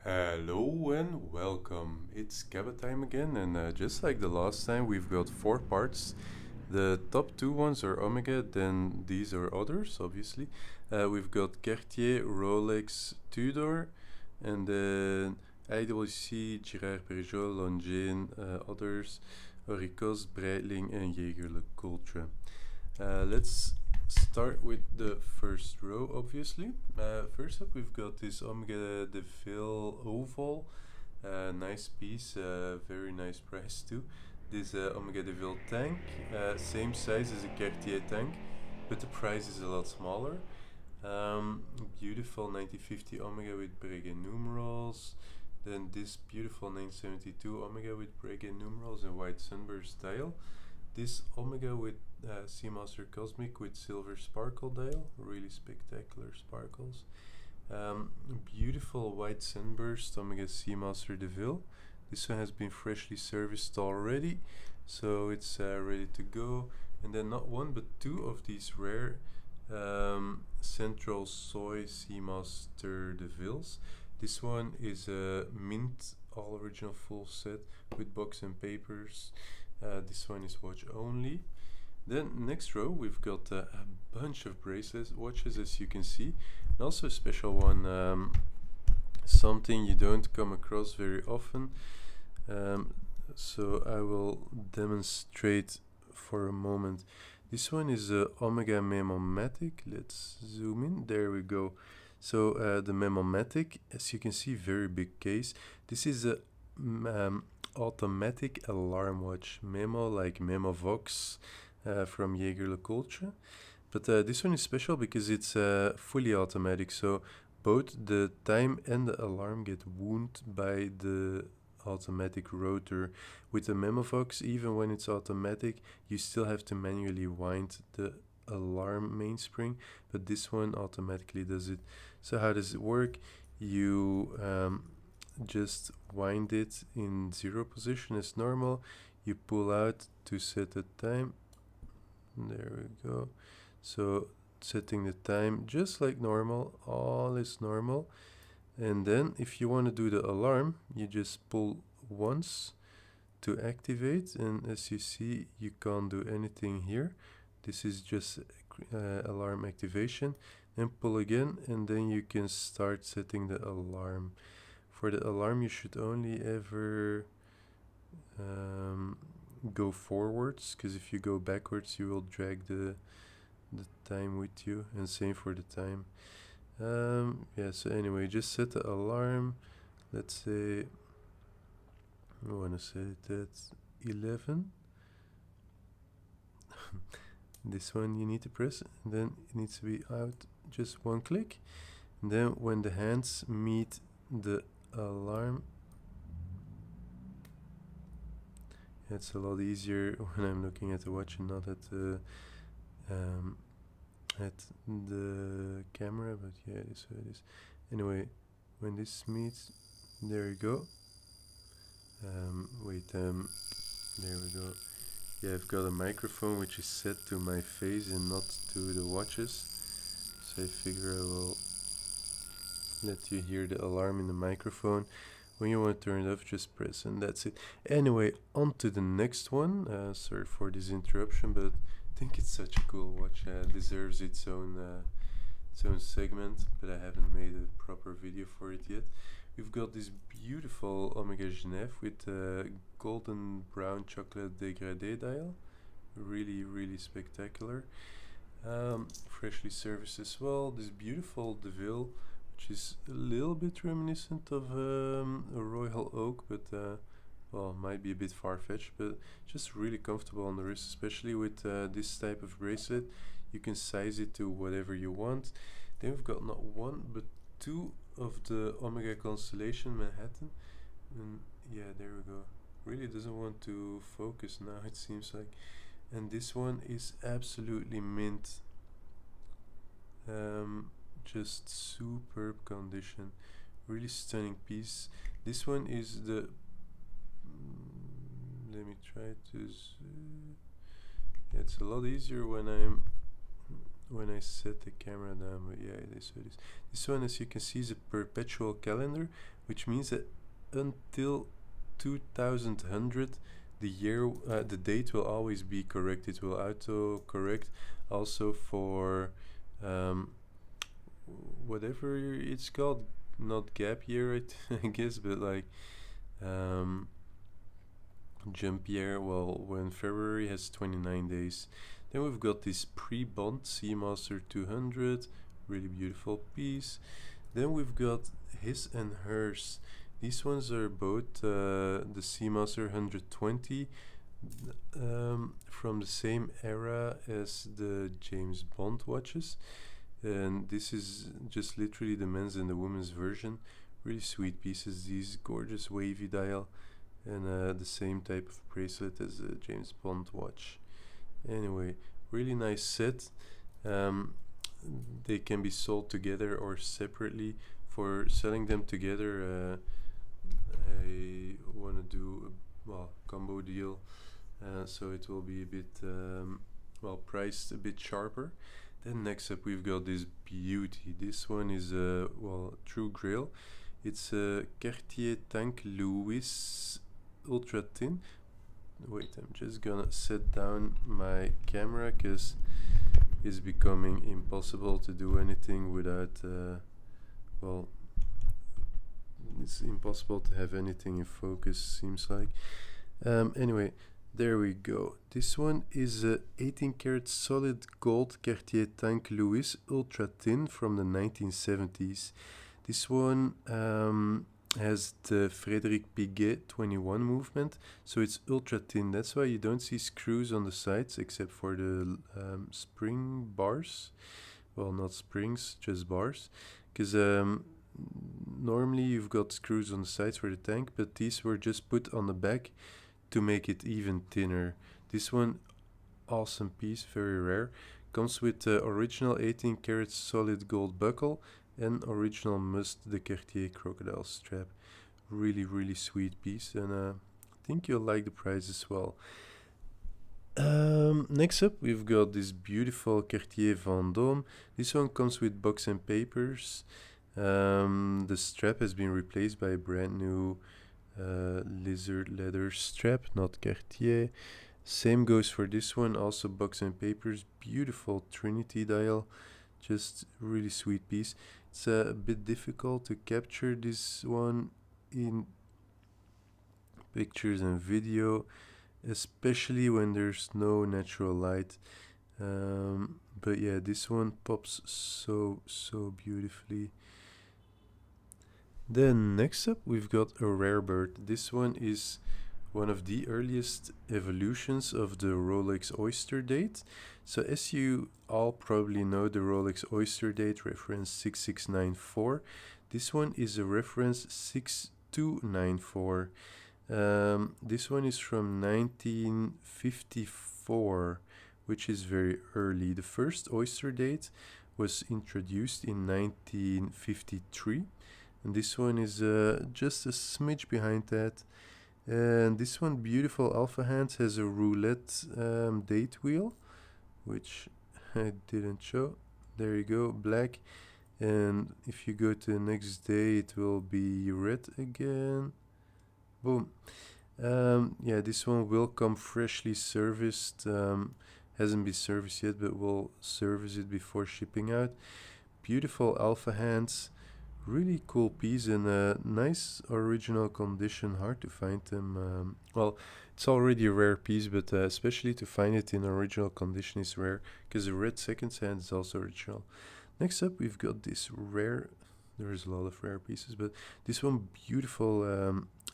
Hello and welcome. It's Kabatime again, and just like the last time, we've got four parts. The top two ones are Omega, then these are others, obviously. We've got Cartier, Rolex, Tudor, and then IWC, Girard-Perregaux, Longines, others, Auricoste, Breitling, and Jaeger-LeCoultre. Let's start with the first row, obviously. First up, we've got this Omega DeVille Oval. Nice piece, very nice price too. This Omega DeVille tank, same size as a Cartier tank, but the price is a lot smaller. Um, Beautiful 1950 Omega with Breguet numerals. Then this beautiful 972 Omega with Breguet numerals and white sunburst dial. This Omega with Seamaster Cosmic with silver sparkle dial, really spectacular sparkles. Beautiful white sunburst Omega Seamaster DeVille. This one has been freshly serviced already, so it's ready to go. And then not one but two of these rare Central Soy Seamaster DeVilles. This one is a mint all original full set with box and papers. This one is watch only. Then next row we've got a bunch of bracelets, watches as you can see, and also a special one, something you don't come across very often. So I will demonstrate for a moment. This one is a Omega Memo Matic. Let's zoom in. There we go. So the Memo Matic, as you can see, very big case. This is a automatic alarm watch. Memo, like Memo Vox from Jaeger-LeCoultre. But this one is special because it's fully automatic. So both the time and the alarm get wound by the automatic rotor. With the Memovox, even when it's automatic, you still have to manually wind the alarm mainspring, but this one automatically does it. So how does it work? You just wind it in 0 position as normal. You pull out to set the time. There we go. So setting the time just like normal, all is normal. And then if you want to do the alarm, you just pull once to activate, and as you see, you can't do anything here. This is just alarm activation. Then pull again, and then you can start setting the alarm. For the alarm, you should only ever go forwards, because if you go backwards, you will drag the time with you, and same for the time. Yeah, so anyway, just set the alarm. Let's say I want to set it at 11. This one you need to press, and then it needs to be out just one click. And then when the hands meet the alarm, it's a lot easier when I'm looking at the watch and not at the camera, but yeah, it is what it is. Anyway, when this meets, there we go. There we go. Yeah, I've got a microphone which is set to my face and not to the watches, so I figure I will let you hear the alarm in the microphone. When you want to turn it off, just press, and that's it. Anyway, on to the next one. Sorry for this interruption, but I think it's such a cool watch. Deserves its own segment, but I haven't made a proper video for it yet. We've got this beautiful Omega Geneve with golden brown chocolate dégradé dial. Really, really spectacular. Freshly serviced as well. This beautiful DeVille, which is a little bit reminiscent of a Royal Oak, but well, might be a bit far-fetched, but just really comfortable on the wrist, especially with this type of bracelet. You can size it to whatever you want. Then we've got not one, but two of the Omega Constellation Manhattan. And yeah, there we go. Really doesn't want to focus now, it seems like. And this one is absolutely mint. Just superb condition. Really stunning piece. This one is the... let me try to... yeah, it's a lot easier when I'm when I set the camera down, but yeah, it is what it is. This one, as you can see, is a perpetual calendar, which means that until 2100, the date will always be correct. It will auto correct also for whatever it's called, not gap year, I guess, but like jump year. Well, when February has 29 days. Then we've got this pre-bond Seamaster 200, really beautiful piece. Then we've got his and hers. These ones are both the Seamaster 120 from the same era as the James Bond watches. And this is just literally the men's and the women's version. Really sweet pieces, these gorgeous wavy dial, and the same type of bracelet as a James Bond watch. Anyway, really nice set. They can be sold together or separately. For selling them together, I want to do a combo deal, so it will be a bit priced a bit sharper. Then next up we've got this beauty. This one is a true grail. It's a Cartier Tank Louis ultra thin. Wait, I'm just gonna set down my camera because it's becoming impossible to do anything without it's impossible to have anything in focus, seems like. Anyway, there we go. This one is a 18 karat solid gold Cartier Tank Louis ultra thin from the 1970s. This one has the Frédéric Piguet 21 movement, so it's ultra thin. That's why you don't see screws on the sides except for the spring bars. Well, not springs, just bars, because normally you've got screws on the sides for the tank, but these were just put on the back to make it even thinner. This one, awesome piece, very rare. Comes with the original 18 karat solid gold buckle and original must the Cartier crocodile strap. Really, really sweet piece, and I think you'll like the price as well. Next up, we've got this beautiful Cartier Vendôme. This one comes with box and papers. The strap has been replaced by a brand new lizard leather strap, not Cartier. Same goes for this one, also box and papers. Beautiful Trinity dial, just really sweet piece. It's a bit difficult to capture this one in pictures and video, especially when there's no natural light. But yeah, this one pops so beautifully. Then next up we've got a rare bird. This one is one of the earliest evolutions of the Rolex Oyster date. So as you all probably know, the Rolex Oyster date reference 6694. This one is a reference 6294. This one is from 1954, which is very early. The first Oyster date was introduced in 1953, and this one is just a smidge behind that. And this one, beautiful alpha hands, has a roulette date wheel, which I didn't show. There you go, black. And if you go to the next day, it will be red again. Boom. Yeah, this one will come freshly serviced. Hasn't been serviced yet, but we'll service it before shipping out. Beautiful alpha hands. Really cool piece in a nice original condition. Hard to find them. It's already a rare piece, but especially to find it in original condition is rare, because the red second hand is also original. Next up, we've got this rare. There's a lot of rare pieces, but this one, beautiful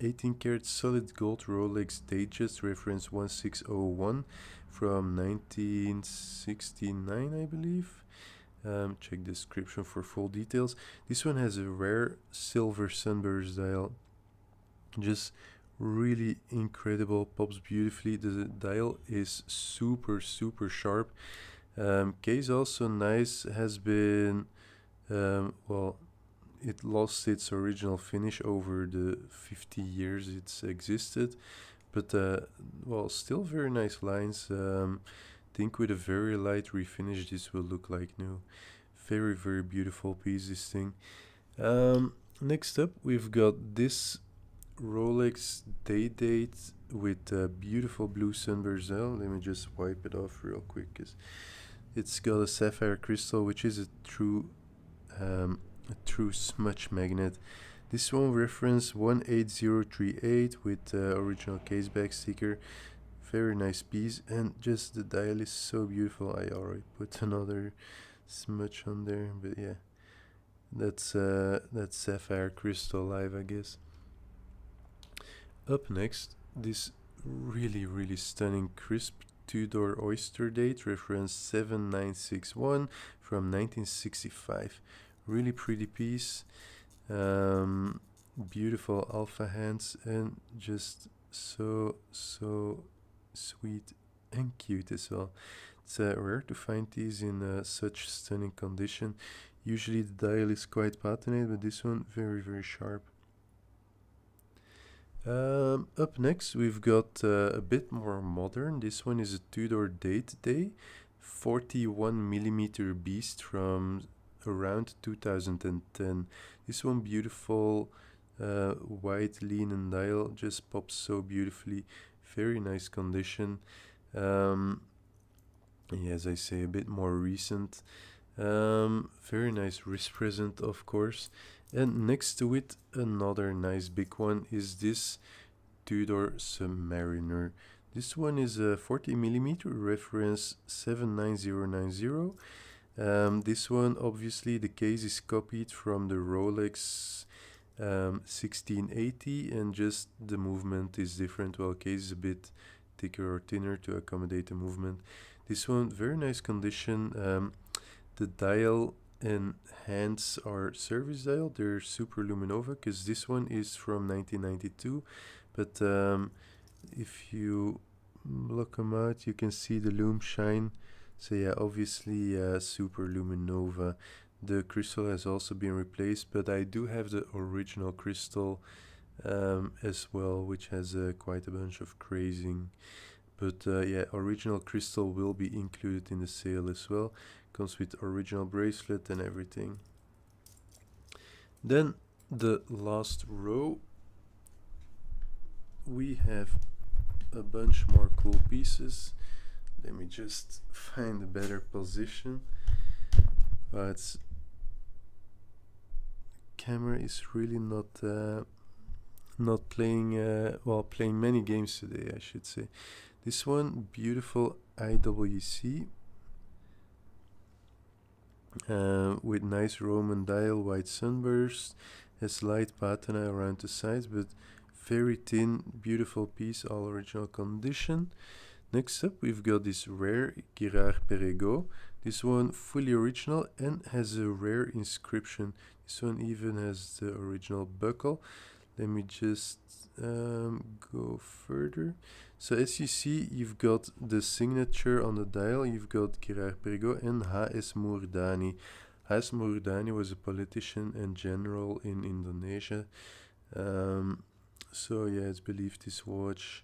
18 karat solid gold Rolex Datejust reference 1601 from 1969, I believe. Check description for full details. This one has a rare silver sunburst dial, just really incredible, pops beautifully. The dial is super sharp. Case also nice, has been it lost its original finish over the 50 years it's existed, but still very nice lines. think with a very light refinish this will look like new. Very, very beautiful piece, this thing. Next up, we've got this Rolex Day-Date with beautiful blue sunburst dial. Let me just wipe it off real quick, because it's got a sapphire crystal, which is a true smudge magnet. This one reference 18038 with original caseback sticker. Very nice piece, and just the dial is so beautiful. I already put another smudge on there, but yeah, that's sapphire crystal live, I guess. Up next, this really, really stunning crisp Tudor Oyster date, reference 7961 from 1965. Really pretty piece. Beautiful alpha hands, and just so sweet and cute as well. It's rare to find these in such stunning condition. Usually the dial is quite patinated, but this one very, very sharp. Up next, we've got a bit more modern. This one is a Tudor Date Day, 41mm beast from around 2010. This one beautiful white linen dial, just pops so beautifully. Very nice condition. Yeah, as I say, a bit more recent. Very nice wrist present, of course. And next to it, another nice big one is this Tudor Submariner. This one is a 40mm, reference 79090. This one, obviously, the case is copied from the Rolex 1680, and just the movement is different. Well, case is a bit thicker or thinner to accommodate the movement. This one, very nice condition. The dial and hands are service dial. They're super luminova, because this one is from 1992. But if you look them out, you can see the lume shine. So yeah, obviously super luminova. The crystal has also been replaced, but I do have the original crystal as well, which has quite a bunch of crazing. But yeah, original crystal will be included in the sale as well. Comes with original bracelet and everything. Then the last row, we have a bunch more cool pieces. Let me just find a better position. It's camera is really not playing playing many games today, I should say. This one, beautiful IWC with nice Roman dial, white sunburst, has light patina around the sides, but very thin, beautiful piece, all original condition. Next up, we've got this rare Girard-Perregaux. This one fully original and has a rare inscription. This one even has the original buckle. Let me just go further. So as you see, you've got the signature on the dial. You've got Girard-Perregaux and H.S. Moerdani. H.S. Moerdani was a politician and general in Indonesia. So yeah, it's believed this watch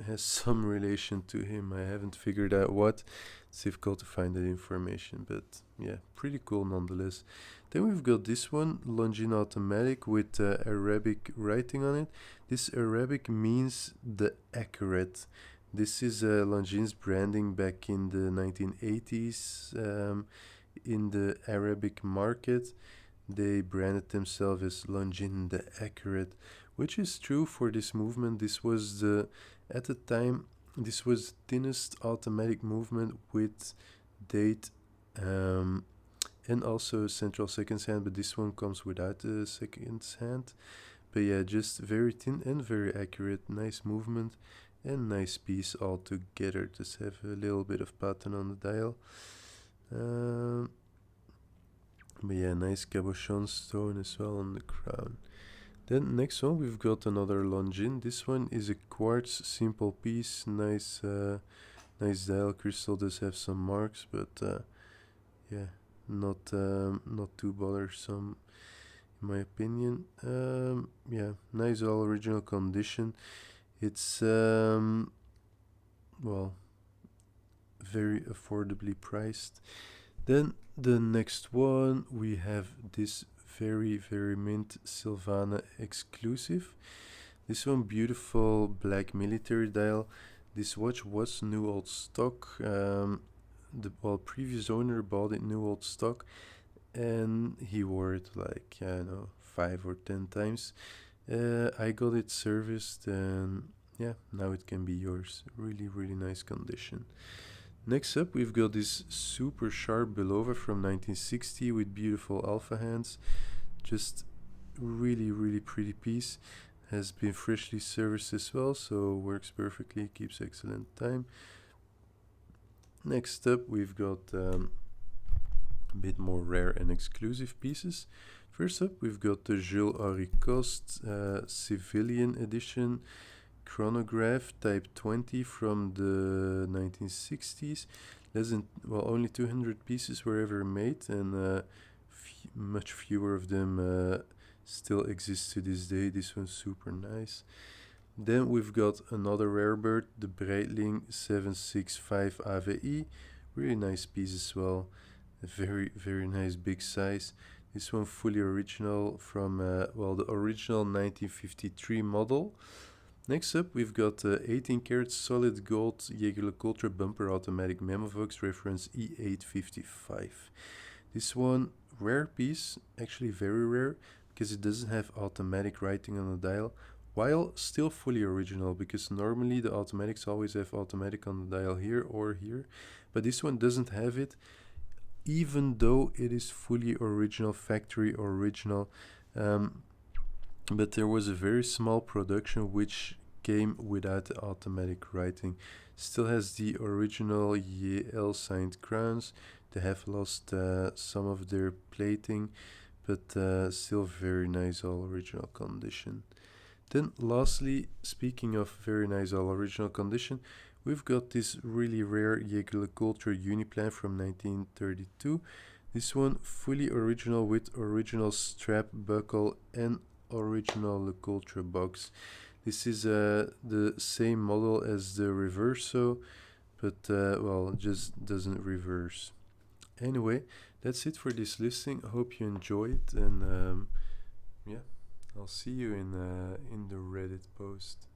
has some relation to him. I haven't figured out what. It's difficult to find that information, but yeah, pretty cool nonetheless. Then we've got this one, Longines automatic with Arabic writing on it. This Arabic means the accurate. This is Longines branding back in the 1980s in the Arabic market. They branded themselves as Longines the accurate, which is true for this movement. This was at the time, this was the thinnest automatic movement with date and also central seconds hand, but this one comes without the seconds hand. But yeah, just very thin and very accurate, nice movement and nice piece all together. Just have a little bit of pattern on the dial. But yeah, nice cabochon stone as well on the crown. Then next one, we've got another Longines. This one is a quartz simple piece, nice dial. Crystal does have some marks, but yeah, not too bothersome in my opinion. Yeah, nice all original condition. It's very affordably priced. Then the next one, we have this very mint Silvana exclusive. This one, beautiful black military dial. This watch was new old stock. The previous owner bought it new old stock, and he wore it like, I don't know, 5 or 10 times. I got it serviced, and yeah, now it can be yours. Really nice condition. Next up, we've got this super sharp Belova from 1960 with beautiful alpha hands. Just really pretty piece. Has been freshly serviced as well, so works perfectly, keeps excellent time. Next up, we've got a bit more rare and exclusive pieces. First up, we've got the Jules Auricoste Civilian Edition chronograph type 20 from the 1960s. Only 200 pieces were ever made, and much fewer of them still exist to this day. This one's super nice. Then we've got another rare bird, the Breitling 765 AVI. Really nice piece as well. A very nice big size. This one fully original from the original 1953 model. Next up, we've got 18 karat solid gold Jaeger-LeCoultre bumper automatic Memo reference E855. This one, rare piece, actually very rare, because it doesn't have automatic writing on the dial, while still fully original, because normally the automatics always have automatic on the dial here or here, but this one doesn't have it, even though it is fully original, factory original. But there was a very small production which came without the automatic writing. Still has the original YL signed crowns. They have lost some of their plating, but still very nice all original condition. Then lastly, speaking of very nice all original condition, we've got this really rare Jaeger-LeCoultre Uniplan from 1932. This one fully original with original strap, buckle, and original LeCoultre box. This is the same model as the Reverso, but just doesn't reverse. Anyway, that's it for this listing. I hope you enjoyed, and yeah, I'll see you in the Reddit post.